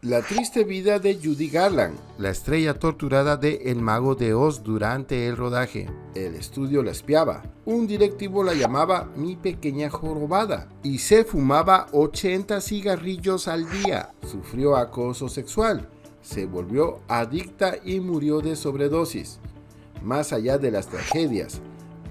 La triste vida de Judy Garland, la estrella torturada de El Mago de Oz durante el rodaje. El estudio la espiaba. Un directivo la llamaba mi pequeña jorobada y se fumaba 80 cigarrillos al día. Sufrió acoso sexual, se volvió adicta y murió de sobredosis. Más allá de las tragedias,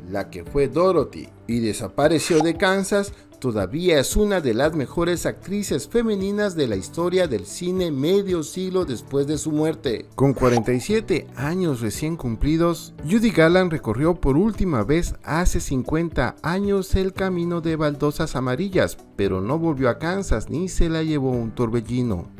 la que fue Dorothy y desapareció de Kansas, todavía es una de las mejores actrices femeninas de la historia del cine medio siglo después de su muerte. Con 47 años recién cumplidos, Judy Garland recorrió por última vez hace 50 años el camino de baldosas amarillas, pero no volvió a Kansas ni se la llevó un torbellino.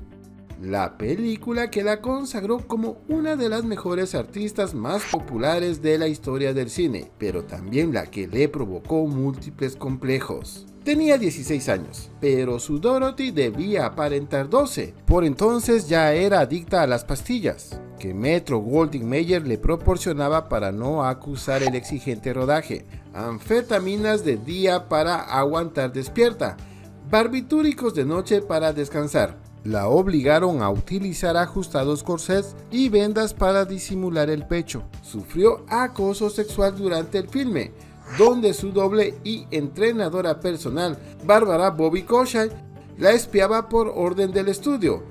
La película que la consagró como una de las mejores artistas más populares de la historia del cine, pero también la que le provocó múltiples complejos. Tenía 16 años, pero su Dorothy debía aparentar 12. Por entonces ya era adicta a las pastillas que Metro-Goldwyn-Mayer le proporcionaba para no acusar el exigente rodaje, anfetaminas de día para aguantar despierta, barbitúricos de noche para descansar. La obligaron a utilizar ajustados corsets y vendas para disimular el pecho. Sufrió acoso sexual durante el filme, donde su doble y entrenadora personal, Barbara Bobby Kochai, la espiaba por orden del estudio,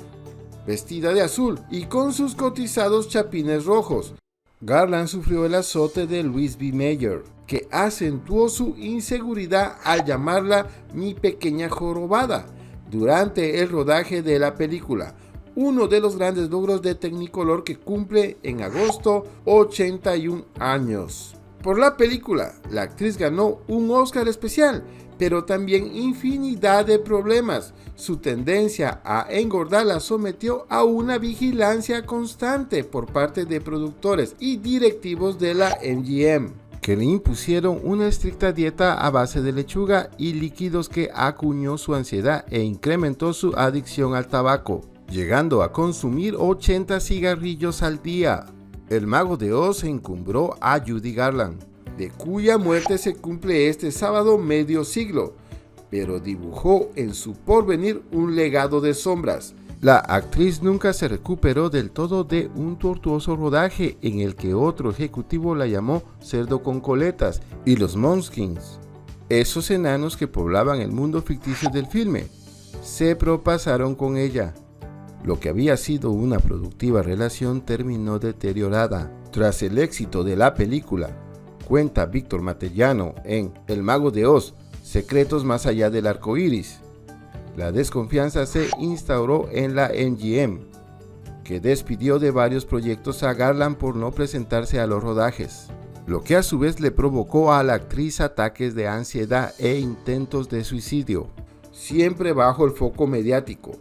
vestida de azul y con sus cotizados chapines rojos. Garland sufrió el azote de Louise B. Mayer, que acentuó su inseguridad al llamarla mi pequeña jorobada durante el rodaje de la película, uno de los grandes logros de Technicolor que cumple en agosto 81 años. Por la película, la actriz ganó un Oscar especial, pero también infinidad de problemas. Su tendencia a engordar la sometió a una vigilancia constante por parte de productores y directivos de la MGM, que le impusieron una estricta dieta a base de lechuga y líquidos que acuñó su ansiedad e incrementó su adicción al tabaco, llegando a consumir 80 cigarrillos al día. El Mago de Oz encumbró a Judy Garland, de cuya muerte se cumple este sábado medio siglo, pero dibujó en su porvenir un legado de sombras. La actriz nunca se recuperó del todo de un tortuoso rodaje en el que otro ejecutivo la llamó cerdo con coletas y los Munchkins, esos enanos que poblaban el mundo ficticio del filme, se propasaron con ella. Lo que había sido una productiva relación terminó deteriorada. Tras el éxito de la película, cuenta Víctor Matellano en El Mago de Oz, Secretos más allá del arco iris, la desconfianza se instauró en la MGM, que despidió de varios proyectos a Garland por no presentarse a los rodajes, lo que a su vez le provocó a la actriz ataques de ansiedad e intentos de suicidio, siempre bajo el foco mediático,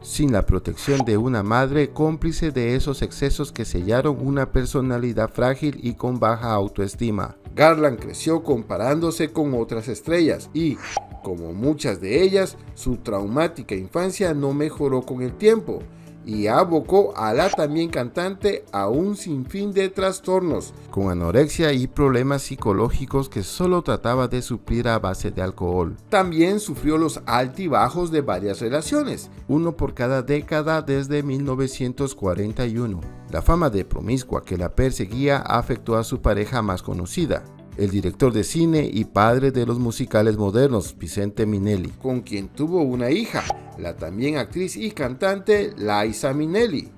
sin la protección de una madre cómplice de esos excesos que sellaron una personalidad frágil y con baja autoestima. Garland creció comparándose con otras estrellas y, como muchas de ellas, su traumática infancia no mejoró con el tiempo y abocó a la también cantante a un sinfín de trastornos, con anorexia y problemas psicológicos que solo trataba de suplir a base de alcohol. También sufrió los altibajos de varias relaciones, uno por cada década desde 1941. La fama de promiscua que la perseguía afectó a su pareja más conocida, el director de cine y padre de los musicales modernos, Vicente Minnelli, con quien tuvo una hija, la también actriz y cantante Liza Minnelli.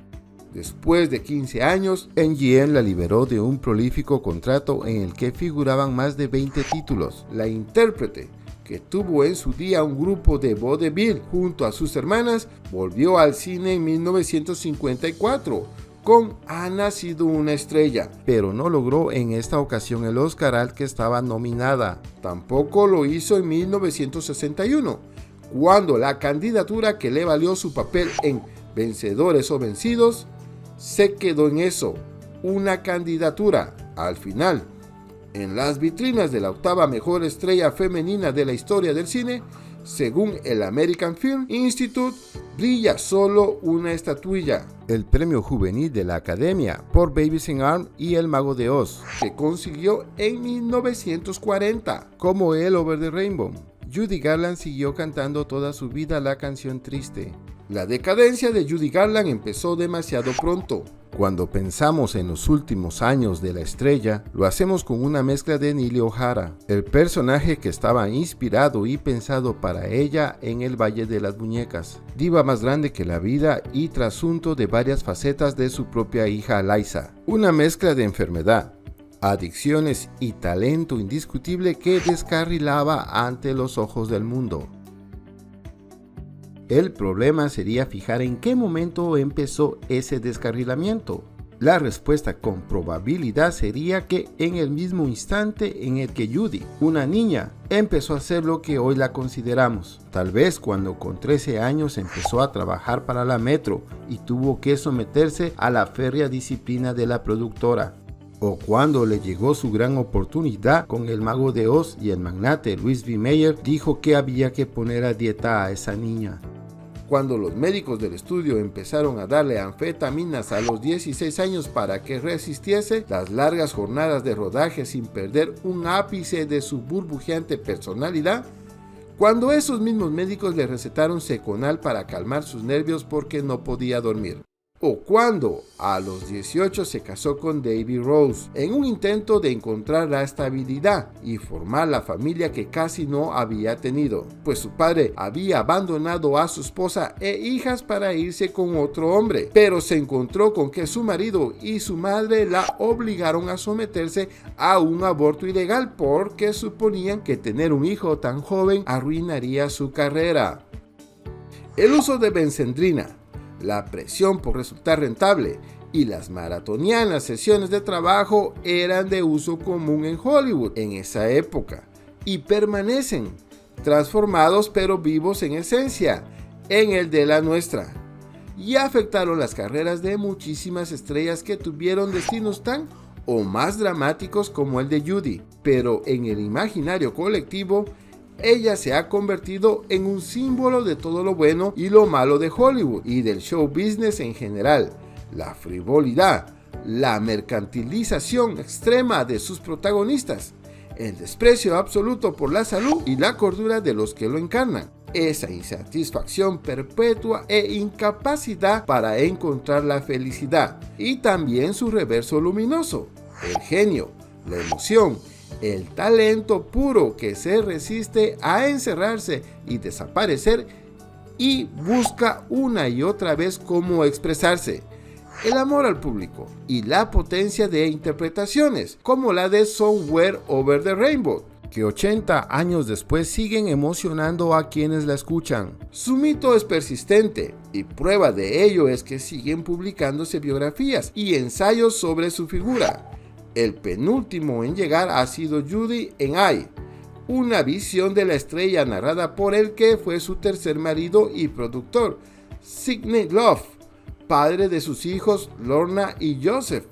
Después de 15 años, MGM la liberó de un prolífico contrato en el que figuraban más de 20 títulos. La intérprete, que tuvo en su día un grupo de vodevil junto a sus hermanas, volvió al cine en 1954, con Ha nacido una estrella, pero no logró en esta ocasión el Oscar al que estaba nominada. Tampoco lo hizo en 1961, cuando la candidatura que le valió su papel en Vencedores o Vencidos se quedó en eso, una candidatura. Al final, en las vitrinas de la octava mejor estrella femenina de la historia del cine, según el American Film Institute, brilla solo una estatuilla, el premio juvenil de la Academia por Babies in Arms y El Mago de Oz, que consiguió en 1940, como el Over the Rainbow. Judy Garland siguió cantando toda su vida la canción triste, La decadencia de Judy Garland empezó demasiado pronto. Cuando pensamos en los últimos años de la estrella, lo hacemos con una mezcla de Neely O'Hara, el personaje que estaba inspirado y pensado para ella en El Valle de las Muñecas, diva más grande que la vida y trasunto de varias facetas de su propia hija Liza, una mezcla de enfermedad, adicciones y talento indiscutible que descarrilaba ante los ojos del mundo. El problema sería fijar en qué momento empezó ese descarrilamiento. La respuesta con probabilidad sería que en el mismo instante en el que Judy, una niña, empezó a hacer lo que hoy la consideramos. Tal vez cuando con 13 años empezó a trabajar para la Metro y tuvo que someterse a la férrea disciplina de la productora. O cuando le llegó su gran oportunidad con El Mago de Oz y el magnate Louis B. Mayer dijo que había que poner a dieta a esa niña. Cuando los médicos del estudio empezaron a darle anfetaminas a los 16 años para que resistiese las largas jornadas de rodaje sin perder un ápice de su burbujeante personalidad, cuando esos mismos médicos le recetaron Seconal para calmar sus nervios porque no podía dormir. O cuando a los 18 se casó con David Rose en un intento de encontrar la estabilidad y formar la familia que casi no había tenido, pues su padre había abandonado a su esposa e hijas para irse con otro hombre, pero se encontró con que su marido y su madre la obligaron a someterse a un aborto ilegal porque suponían que tener un hijo tan joven arruinaría su carrera. El uso de benzendrina, la presión por resultar rentable y las maratonianas sesiones de trabajo eran de uso común en Hollywood en esa época y permanecen transformados pero vivos en esencia en el de la nuestra, y afectaron las carreras de muchísimas estrellas que tuvieron destinos tan o más dramáticos como el de Judy, pero en el imaginario colectivo ella se ha convertido en un símbolo de todo lo bueno y lo malo de Hollywood y del show business en general. La frivolidad, la mercantilización extrema de sus protagonistas, el desprecio absoluto por la salud y la cordura de los que lo encarnan, esa insatisfacción perpetua e incapacidad para encontrar la felicidad, y también su reverso luminoso, el genio, la emoción, el talento puro que se resiste a encerrarse y desaparecer y busca una y otra vez cómo expresarse. El amor al público y la potencia de interpretaciones como la de Somewhere Over the Rainbow, que 80 años después siguen emocionando a quienes la escuchan. Su mito es persistente y prueba de ello es que siguen publicándose biografías y ensayos sobre su figura. El penúltimo en llegar ha sido Judy en I, una visión de la estrella narrada por el que fue su tercer marido y productor, Sidney Love, padre de sus hijos Lorna y Joseph.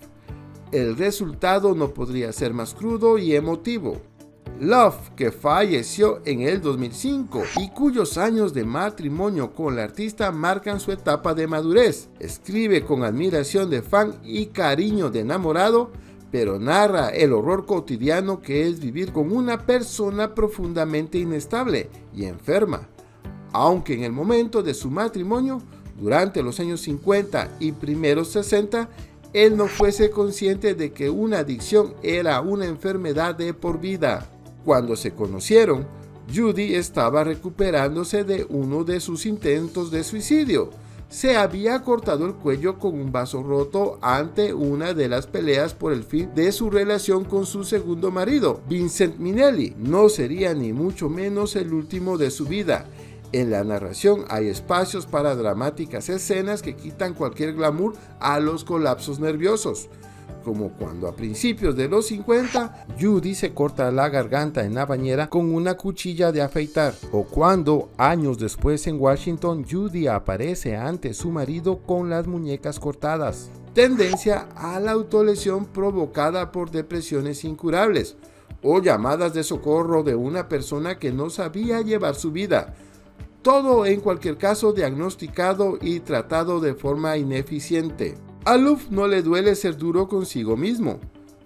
El resultado no podría ser más crudo y emotivo. Love, que falleció en el 2005 y cuyos años de matrimonio con la artista marcan su etapa de madurez, escribe con admiración de fan y cariño de enamorado, pero narra el horror cotidiano que es vivir con una persona profundamente inestable y enferma. Aunque en el momento de su matrimonio, durante los años 50 y primeros 60, él no fuese consciente de que una adicción era una enfermedad de por vida. Cuando se conocieron, Judy estaba recuperándose de uno de sus intentos de suicidio. Se había cortado el cuello con un vaso roto ante una de las peleas por el fin de su relación con su segundo marido, Vincent Minnelli. No sería ni mucho menos el último de su vida. En la narración hay espacios para dramáticas escenas que quitan cualquier glamour a los colapsos nerviosos, como cuando a principios de los 50 Judy se corta la garganta en la bañera con una cuchilla de afeitar, o cuando años después en Washington Judy aparece ante su marido con las muñecas cortadas. Tendencia a la autolesión provocada por depresiones incurables o llamadas de socorro de una persona que no sabía llevar su vida. Todo en cualquier caso diagnosticado y tratado de forma ineficiente. A Love no le duele ser duro consigo mismo.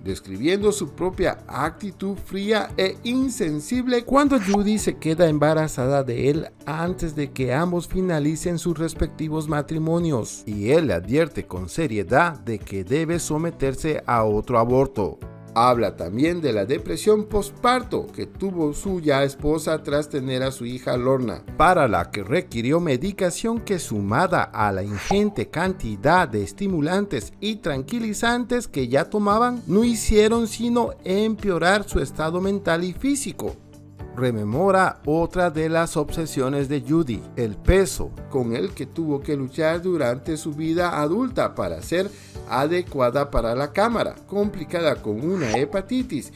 describiendo su propia actitud fría e insensible cuando Judy se queda embarazada de él antes de que ambos finalicen sus respectivos matrimonios, y él le advierte con seriedad de que debe someterse a otro aborto. Habla también de la depresión postparto que tuvo su ya esposa tras tener a su hija Lorna, para la que requirió medicación que, sumada a la ingente cantidad de estimulantes y tranquilizantes que ya tomaban, no hicieron sino empeorar su estado mental y físico. Rememora otra de las obsesiones de Judy, el peso con el que tuvo que luchar durante su vida adulta para ser adecuada para la cámara, complicada con una hepatitis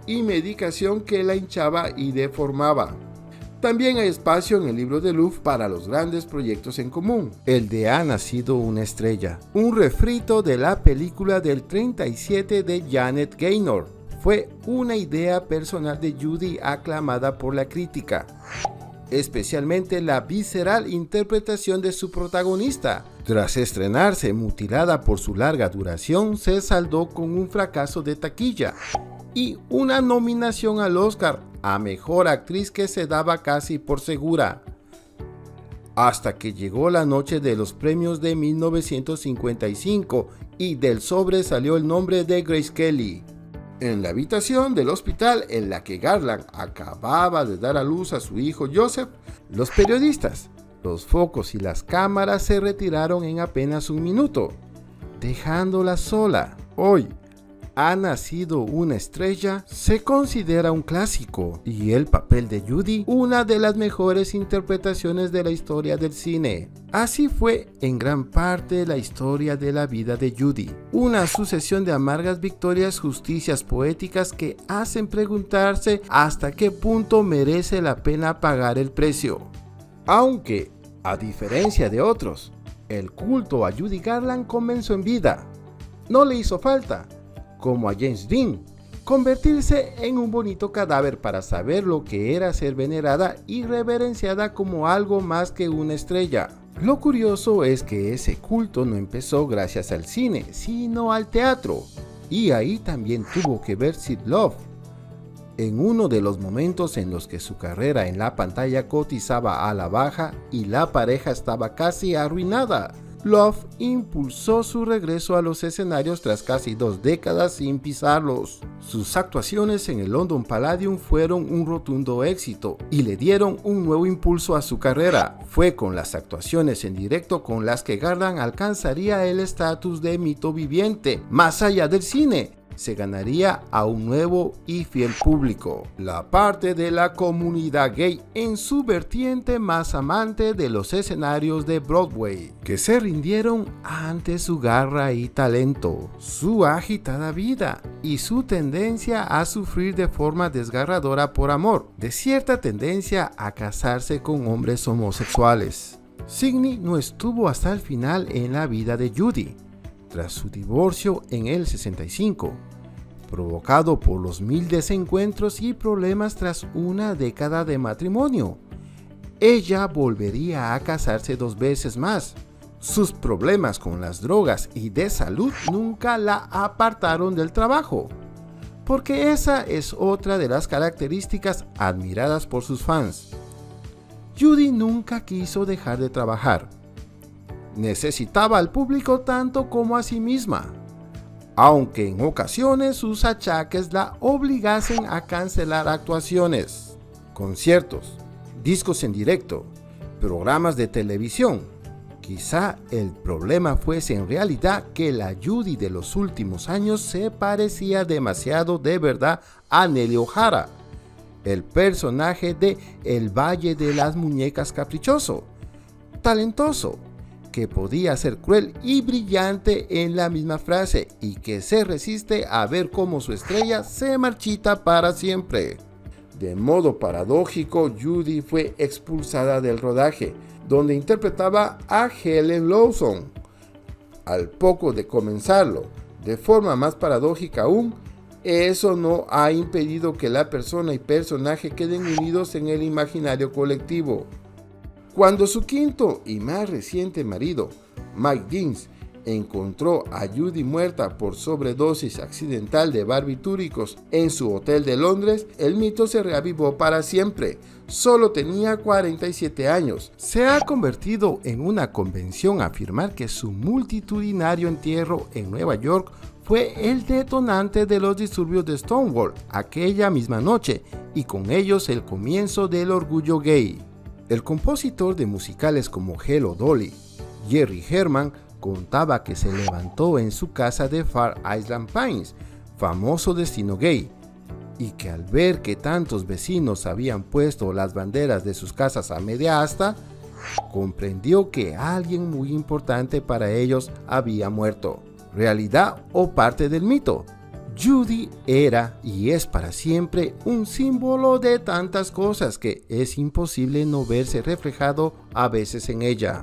y medicación que la hinchaba y deformaba. También hay espacio en el libro de Love para los grandes proyectos en común. El de Ha nacido una estrella, un refrito de la película del 37 de Janet Gaynor. Fue una idea personal de Judy aclamada por la crítica, especialmente la visceral interpretación de su protagonista. Tras estrenarse mutilada por su larga duración, se saldó con un fracaso de taquilla y una nominación al Oscar a Mejor Actriz que se daba casi por segura. Hasta que llegó la noche de los premios de 1955 y del sobre salió el nombre de Grace Kelly. En la habitación del hospital en la que Garland acababa de dar a luz a su hijo Joseph, los periodistas, los focos y las cámaras se retiraron en apenas un minuto, dejándola sola. Hoy, Ha nacido una estrella se considera un clásico y el papel de Judy una de las mejores interpretaciones de la historia del cine. Así fue en gran parte la historia de la vida de Judy, una sucesión de amargas victorias, justicias poéticas que hacen preguntarse hasta qué punto merece la pena pagar el precio. Aunque, a diferencia de otros, el culto a Judy Garland comenzó en vida. No le hizo falta, como a James Dean, convertirse en un bonito cadáver para saber lo que era ser venerada y reverenciada como algo más que una estrella. Lo curioso es que ese culto no empezó gracias al cine, sino al teatro, y ahí también tuvo que ver Sid Love. En uno de los momentos en los que su carrera en la pantalla cotizaba a la baja y la pareja estaba casi arruinada, Love impulsó su regreso a los escenarios tras casi 2 décadas sin pisarlos. Sus actuaciones en el London Palladium fueron un rotundo éxito y le dieron un nuevo impulso a su carrera. Fue con las actuaciones en directo con las que Garland alcanzaría el estatus de mito viviente, más allá del cine. Se ganaría a un nuevo y fiel público, la parte de la comunidad gay en su vertiente más amante de los escenarios de Broadway, que se rindieron ante su garra y talento, su agitada vida y su tendencia a sufrir de forma desgarradora por amor, de cierta tendencia a casarse con hombres homosexuales. Sidney no estuvo hasta el final en la vida de Judy. Tras su divorcio en el 65, provocado por los 1000 desencuentros y problemas tras una década de matrimonio, ella volvería a casarse 2 veces más. Sus problemas con las drogas y de salud nunca la apartaron del trabajo, porque esa es otra de las características admiradas por sus fans. Judy nunca quiso dejar de trabajar. Necesitaba al público tanto como a sí misma, aunque en ocasiones sus achaques la obligasen a cancelar actuaciones, conciertos, discos en directo, programas de televisión. Quizá el problema fuese en realidad que la Judy de los últimos años se parecía demasiado de verdad a Nellie O'Hara, el personaje de El Valle de las Muñecas caprichoso, talentoso, que podía ser cruel y brillante en la misma frase y que se resiste a ver cómo su estrella se marchita para siempre. De modo paradójico, Judy fue expulsada del rodaje, donde interpretaba a Helen Lawson. Al poco de comenzarlo, de forma más paradójica aún, eso no ha impedido que la persona y personaje queden unidos en el imaginario colectivo. Cuando su quinto y más reciente marido, Mike Dean, encontró a Judy muerta por sobredosis accidental de barbitúricos en su hotel de Londres, el mito se reavivó para siempre. Solo tenía 47 años. Se ha convertido en una convención afirmar que su multitudinario entierro en Nueva York fue el detonante de los disturbios de Stonewall aquella misma noche y con ellos el comienzo del orgullo gay. El compositor de musicales como Hello Dolly, Jerry Herman, contaba que se levantó en su casa de Far Island Pines, famoso destino gay, y que al ver que tantos vecinos habían puesto las banderas de sus casas a media asta, comprendió que alguien muy importante para ellos había muerto. ¿Realidad o parte del mito? Judy era y es para siempre un símbolo de tantas cosas que es imposible no verse reflejado a veces en ella.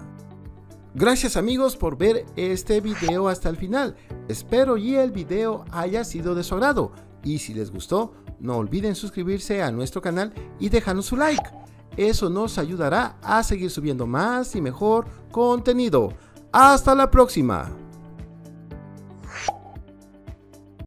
Gracias amigos por ver este video hasta el final. Espero y el video haya sido de su agrado. Y si les gustó, no olviden suscribirse a nuestro canal y dejarnos su like. Eso nos ayudará a seguir subiendo más y mejor contenido. ¡Hasta la próxima!